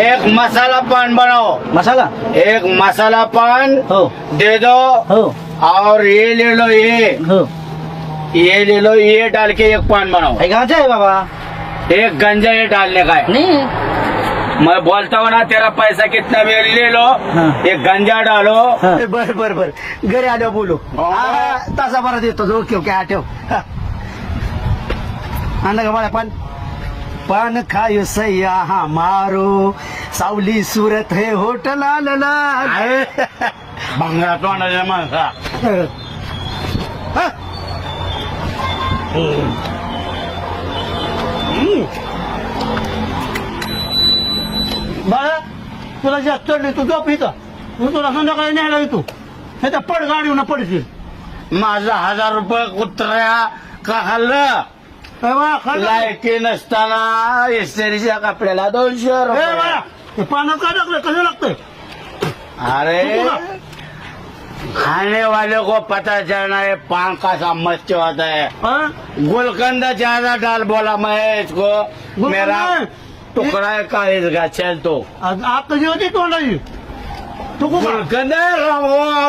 एक मसाला पान बनाओ, मसाला एक मसाला पान हो दे दो। हो और ये ले लो, हो ये ले लो, ये डाल के एक पान बनाओ। हे गांजा है बाबा एक गंजा ये डालने का है। नहीं मैं बोलता हूँ ना, तेरा पैसा कितना भी ले लो, हाँ। एक गंजा डालो। हाँ. बर बर बर घरी आल्यावर बोलू तासाभरात येतो ओके ओके हा ठेव आणलं का बाळा पान पान खायो सैया हा मारो सावली सुरत है होटल आलेला भंगा तोंडाच्या माणसा. बाळा तुला जास्त चढली तू झोप इथं मी तुला संध्याकाळी न्यायला येतो हे तर पड गाडीवर पडशील माझा 1000 रुपये कुत्र्या का खाल्लं? ए बाळा, खाल्लं? लायकी नसताना इस्त्रीच्या कपड्याला 200 ए रुपये. बाळा, ते पानं काय टाकलं कसं लागतंय अरे खाने वाले को पता चलना है पान का समझते होता है. हा? गुलकंद ज्यादा डाल बोला मैं इसको, मेरा टुकड़ा है का इसका चल तो. आग कशी होती तोंडाची तू खूप गुलकंद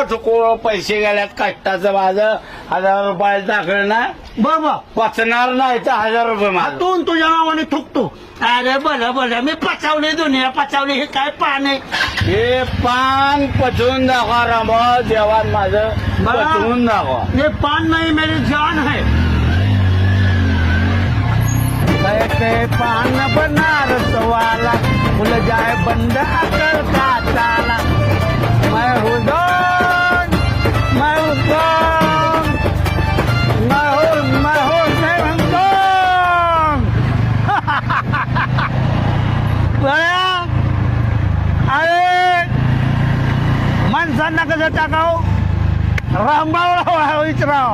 तुको पैसे गेल्यात कष्टाचं माझं 1000 रुपयाला टाकलं ना, बाबा पचणार नाही तर 1000 रुपये माझं. हातून तुझ्या नावाने थुकतो अरे बरं बरं मी पचावली दुनिया पचावली हे काय पान आहे हे पान पचवून दाखवा रामो देवान माझं बरं. पचवून दाखवा. ये पान नहीं मेरी जान है कैसे पान बनारस वाला खुल जाए बंद अकल का ताला. मैं हूँ डॉन, मैं हूँ डॉन, मैं हूँ डॉन. बरं, अरे माणसांना कसं टाकाव रामभाऊ विचाराव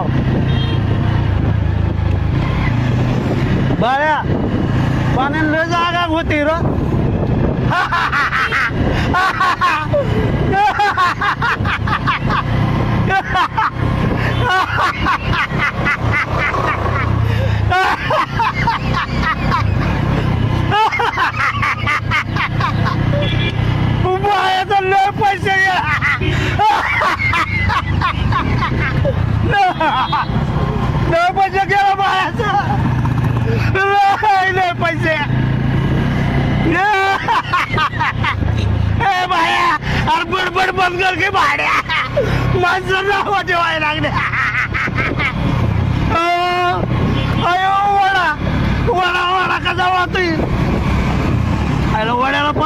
बाळ्या पाण्याला जागा होती र बाळ्याचा लय पैसे लय पैसे गेला बाळ्याचा लय पैसे ए बाया अरे बडबड बंद कर के भाड्या माणसं नाव ठेवायला लागले अयो वडा वडा वडा कसा वाटतोय वड्याला